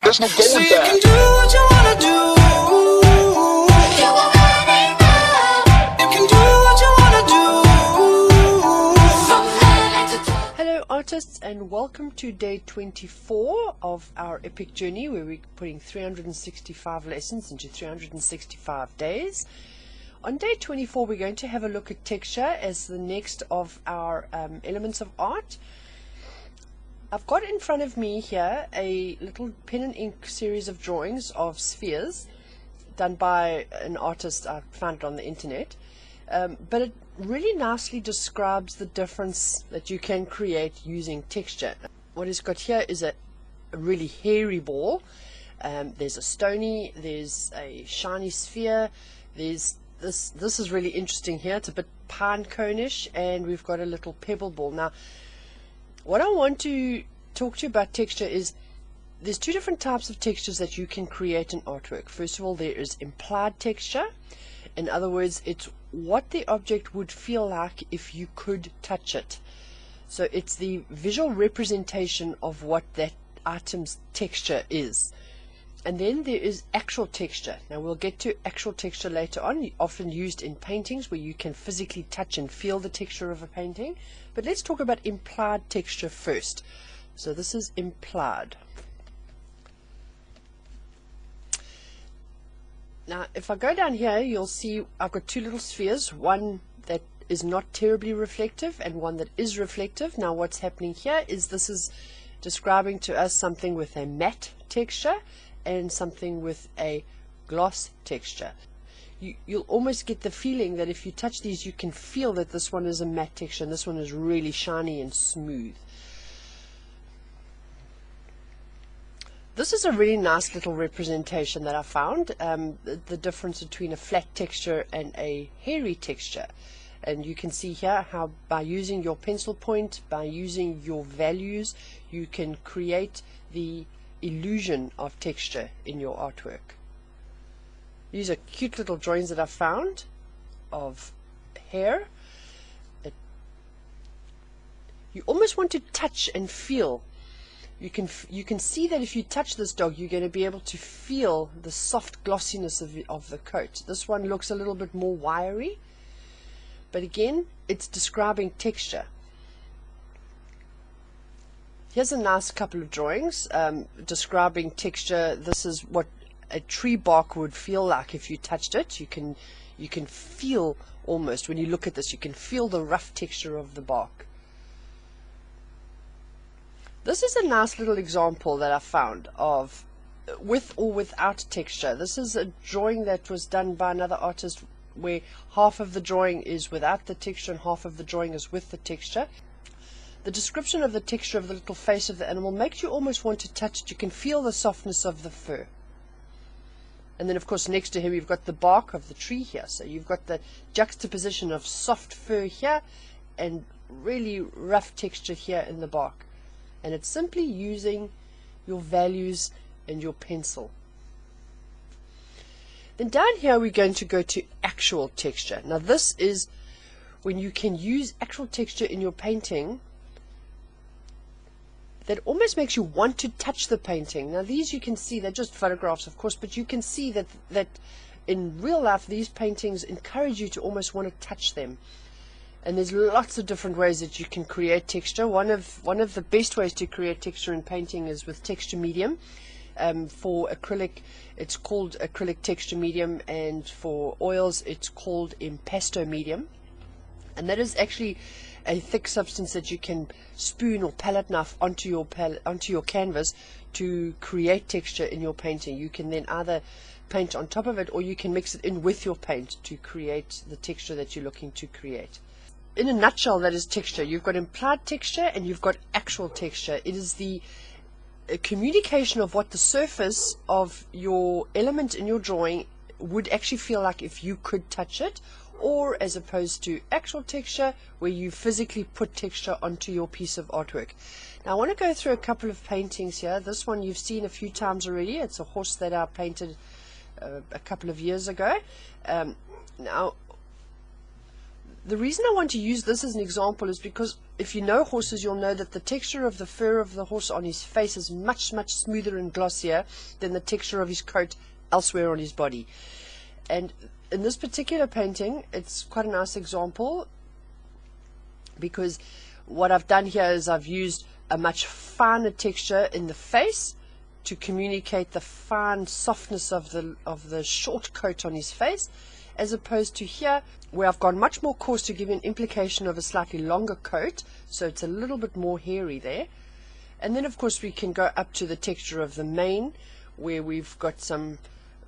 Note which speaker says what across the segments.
Speaker 1: There's no
Speaker 2: So
Speaker 1: going
Speaker 2: you
Speaker 1: back.
Speaker 2: can do what you wanna do. You already know. You can do what you wanna do. From head to toe.
Speaker 3: Hello artists, and welcome to day 24 of our epic journey where we're putting 365 lessons into 365 days. On day 24 we're going to have a look at texture as the next of our elements of art. I've got in front of me here a little pen and ink series of drawings of spheres done by an artist. I found it on the internet, but it really nicely describes the difference that you can create using texture. What he's got here is a really hairy ball. There's a stony, there's a shiny sphere, there's this is really interesting here. It's a bit pine cone-ish, and we've got a little pebble ball. Now what I want to talk to you about texture is there's two different types of textures that you can create in artwork. First of all, there is implied texture. In other words, it's what the object would feel like if you could touch it. So it's the visual representation of what that item's texture is. And then there is actual texture. Now we'll get to actual texture later on, often used in paintings where you can physically touch and feel the texture of a painting. But let's talk about implied texture first. So this is implied. Now if I go down here, you'll see I've got two little spheres, one that is not terribly reflective and one that is reflective. Now what's happening here is this is describing to us something with a matte texture and something with a gloss texture. You'll almost get the feeling that if you touch these, you can feel that this one is a matte texture and this one is really shiny and smooth. This is a really nice little representation that I found, the difference between a flat texture and a hairy texture. And you can see here how by using your pencil point, by using your values, you can create the illusion of texture in your artwork. These are cute little drawings that I found of hair. You almost want to touch and feel. You can see that if you touch this dog, you're going to be able to feel the soft glossiness of the coat. This one looks a little bit more wiry, but again, it's describing texture. Here's a nice couple of drawings describing texture. This is what a tree bark would feel like if you touched it. You can feel, almost when you look at this, you can feel the rough texture of the bark. This is a nice little example that I found of with or without texture. This is a drawing that was done by another artist where half of the drawing is without the texture and half of the drawing is with the texture. The description of the texture of the little face of the animal makes you almost want to touch it. You can feel the softness of the fur. And then of course next to him you've got the bark of the tree here. So you've got the juxtaposition of soft fur here and really rough texture here in the bark. And it's simply using your values and your pencil. Then down here we're going to go to actual texture. Now this is when you can use actual texture in your painting that almost makes you want to touch the painting. Now these you can see, they're just photographs of course, but you can see that in real life these paintings encourage you to almost want to touch them. And there's lots of different ways that you can create texture. One of the best ways to create texture in painting is with texture medium. For acrylic it's called acrylic texture medium, and for oils it's called impasto medium. And that is actually a thick substance that you can spoon or palette knife onto your canvas to create texture in your painting. You can then either paint on top of it or you can mix it in with your paint to create the texture that you're looking to create. In a nutshell, that is texture. You've got implied texture and you've got actual texture. It is the communication of what the surface of your element in your drawing would actually feel like if you could touch it, or as opposed to actual texture where you physically put texture onto your piece of artwork. Now I want to go through a couple of paintings here. This one you've seen a few times already. It's a horse that I painted a couple of years ago. Now The reason I want to use this as an example is because if you know horses, you'll know that the texture of the fur of the horse on his face is much, much smoother and glossier than the texture of his coat elsewhere on his body. And in this particular painting, it's quite a nice example, because what I've done here is I've used a much finer texture in the face to communicate the fine softness of the short coat on his face, as opposed to here where I've gone much more coarse to give you an implication of a slightly longer coat, so it's a little bit more hairy there. And then of course we can go up to the texture of the mane, where we've got some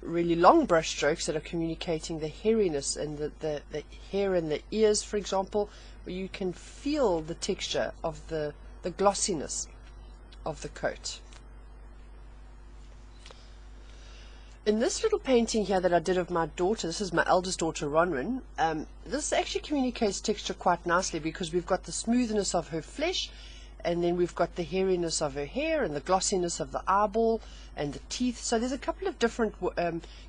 Speaker 3: really long brush strokes that are communicating the hairiness, and the hair in the ears, for example, where you can feel the texture of the glossiness of the coat. In this little painting here that I did of my daughter, this is my eldest daughter Ronwen, this actually communicates texture quite nicely, because we've got the smoothness of her flesh, and then we've got the hairiness of her hair and the glossiness of the eyeball and the teeth. So there's a couple of different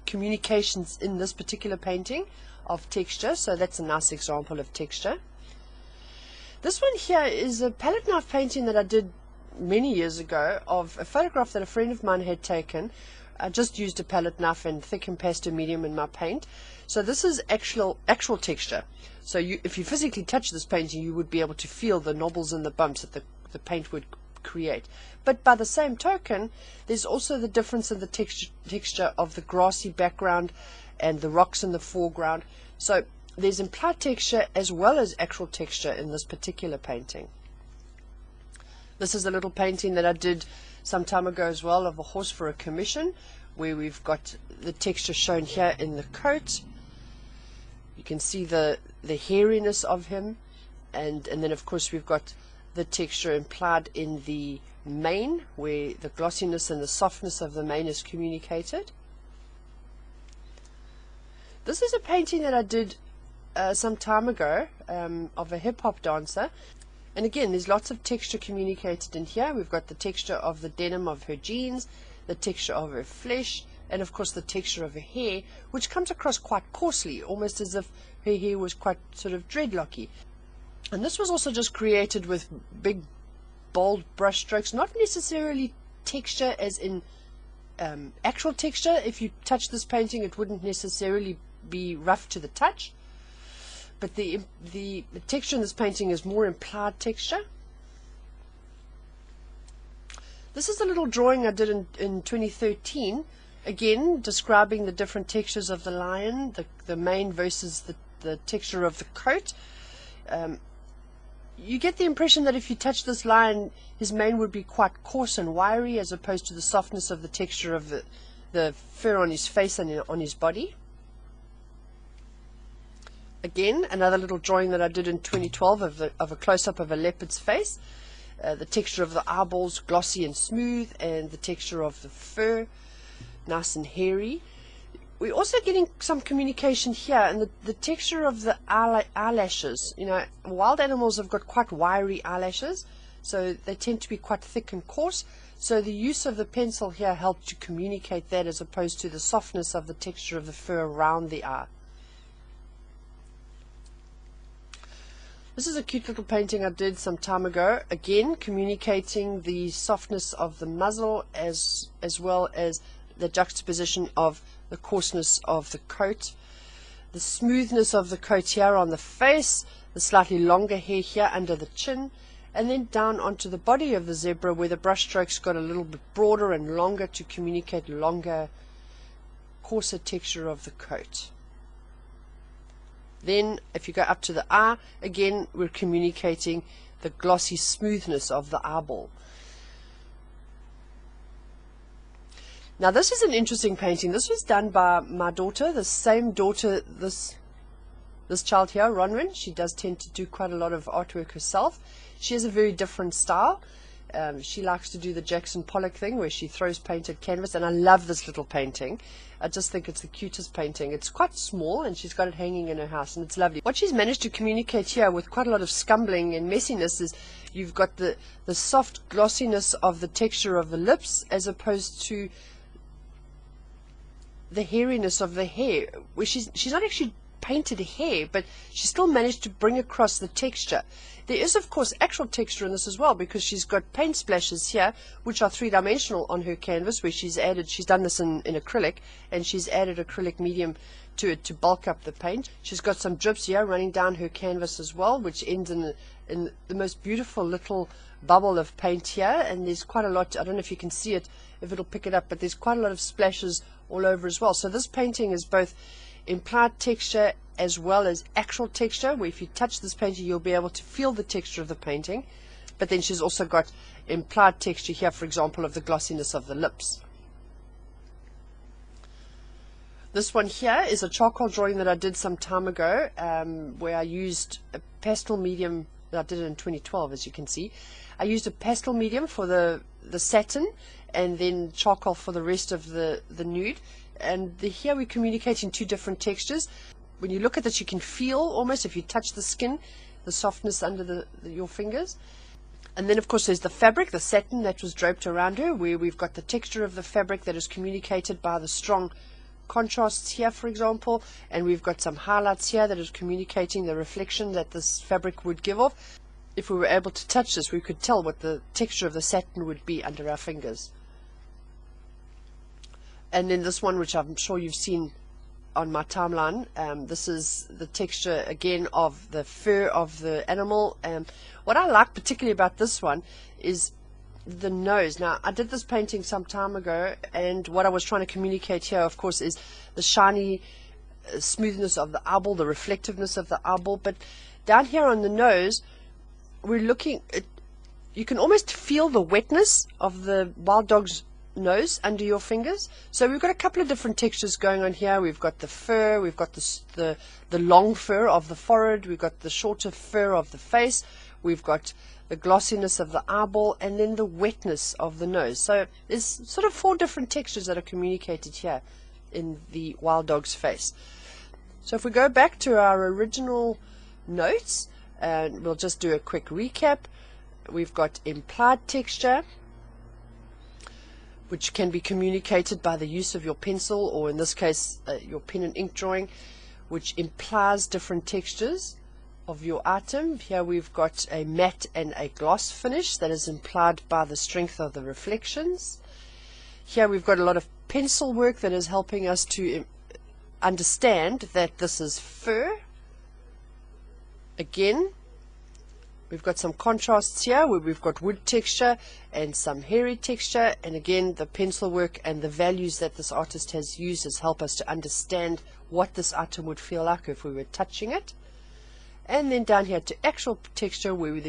Speaker 3: communications in this particular painting of texture, so that's a nice example of texture. This one here is a palette knife painting that I did many years ago of a photograph that a friend of mine had taken. I just used a palette knife and thick impasto medium in my paint. So this is actual texture. So if you physically touch this painting, you would be able to feel the knobbles and the bumps that the paint would create. But by the same token, there's also the difference in the texture of the grassy background and the rocks in the foreground. So there's implied texture as well as actual texture in this particular painting. This is a little painting that I did some time ago as well of a horse for a commission, where we've got the texture shown here in the coat. You can see the hairiness of him, and then of course we've got the texture implied in the mane, where the glossiness and the softness of the mane is communicated. This is a painting that I did some time ago of a hip-hop dancer. And again, there's lots of texture communicated in here. We've got the texture of the denim of her jeans, the texture of her flesh, and of course the texture of her hair, which comes across quite coarsely, almost as if her hair was quite sort of dreadlocky. And this was also just created with big, bold brush strokes, not necessarily texture as in actual texture. If you touch this painting, it wouldn't necessarily be rough to the touch. But the texture in this painting is more implied texture. This is a little drawing I did in 2013, again describing the different textures of the lion, the mane versus the texture of the coat. You get the impression that if you touch this lion, his mane would be quite coarse and wiry, as opposed to the softness of the texture of the fur on his face and on his body. Again, another little drawing that I did in 2012 of a close-up of a leopard's face. The texture of the eyeballs glossy and smooth, and the texture of the fur nice and hairy. We're also getting some communication here, and the texture of the eyelashes. You know, wild animals have got quite wiry eyelashes, so they tend to be quite thick and coarse. So the use of the pencil here helped to communicate that, as opposed to the softness of the texture of the fur around the eye. This is a cute little painting I did some time ago, again communicating the softness of the muzzle as well as the juxtaposition of the coarseness of the coat, the smoothness of the coat here on the face, the slightly longer hair here under the chin, and then down onto the body of the zebra, where the brush strokes got a little bit broader and longer to communicate longer, coarser texture of the coat. Then if you go up to the eye, again we're communicating the glossy smoothness of the eyeball. Now this is an interesting painting. This was done by my daughter, the same daughter, this child here, Ronwen. She does tend to do quite a lot of artwork herself. She has a very different style. She likes to do the Jackson Pollock thing, where she throws paint at canvas, and I love this little painting. I just think it's the cutest painting. It's quite small, and she's got it hanging in her house, and it's lovely. What she's managed to communicate here with quite a lot of scumbling and messiness is you've got the soft glossiness of the texture of the lips, as opposed to the hairiness of the hair, where she's not actually painted hair, but she still managed to bring across the texture. There is, of course, actual texture in this as well, because she's got paint splashes here, which are three-dimensional on her canvas, where she's done this in acrylic, and she's added acrylic medium to it to bulk up the paint. She's got some drips here running down her canvas as well, which ends in the most beautiful little bubble of paint here, and there's quite a lot. I don't know if you can see it, if it'll pick it up, but there's quite a lot of splashes all over as well. So this painting is both implied texture as well as actual texture, where if you touch this painting you'll be able to feel the texture of the painting. But then she's also got implied texture here, for example, of the glossiness of the lips. This one here is a charcoal drawing that I did some time ago, where I used a pastel medium. I did it in 2012, as you can see. I used a pastel medium for the satin, and then charcoal for the rest of the nude. And here we're communicating two different textures. When you look at this, you can feel almost, if you touch the skin, the softness under your fingers. And then, of course, there's the fabric, the satin that was draped around her, where we've got the texture of the fabric that is communicated by the strong contrasts here, for example, and we've got some highlights here that is communicating the reflection that this fabric would give off. If we were able to touch this, we could tell what the texture of the satin would be under our fingers. And then this one, which I'm sure you've seen on my timeline, this is the texture again of the fur of the animal. What I like particularly about this one is the nose. Now, I did this painting some time ago, and what I was trying to communicate here, of course, is the shiny smoothness of the eyeball, the reflectiveness of the eyeball. But down here on the nose, we're looking at, you can almost feel the wetness of the wild dog's nose under your fingers. So we've got a couple of different textures going on here. We've got the fur, we've got the long fur of the forehead, we've got the shorter fur of the face, we've got the glossiness of the eyeball, and then the wetness of the nose. So there's sort of four different textures that are communicated here in the wild dog's face. So if we go back to our original notes, and we'll just do a quick recap. We've got implied texture, which can be communicated by the use of your pencil, or in this case your pen and ink drawing, which implies different textures of your item. Here we've got a matte and a gloss finish that is implied by the strength of the reflections. Here we've got a lot of pencil work that is helping us to understand that this is fur. Again, we've got some contrasts here where we've got wood texture and some hairy texture, and again the pencil work and the values that this artist has used has helped us to understand what this item would feel like if we were touching it. And then down here to actual texture, where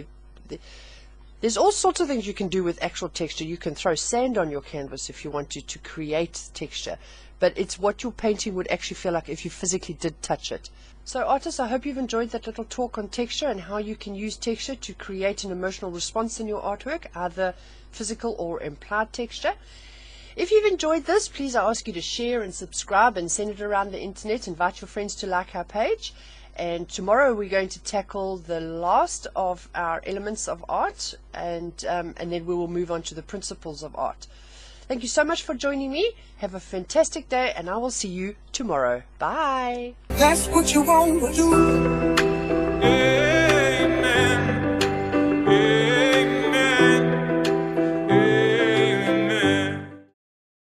Speaker 3: there's all sorts of things you can do with actual texture. You can throw sand on your canvas if you want to create texture, but it's what your painting would actually feel like if you physically did touch it. So artists, I hope you've enjoyed that little talk on texture and how you can use texture to create an emotional response in your artwork, either physical or implied texture. If you've enjoyed this, please I ask you to share and subscribe and send it around the internet. Invite your friends to like our page. And tomorrow we're going to tackle the last of our elements of art, and then we will move on to the principles of art. Thank you so much for joining me. Have a fantastic day, and I will see you tomorrow. Bye.
Speaker 2: That's what you want to do. Yeah.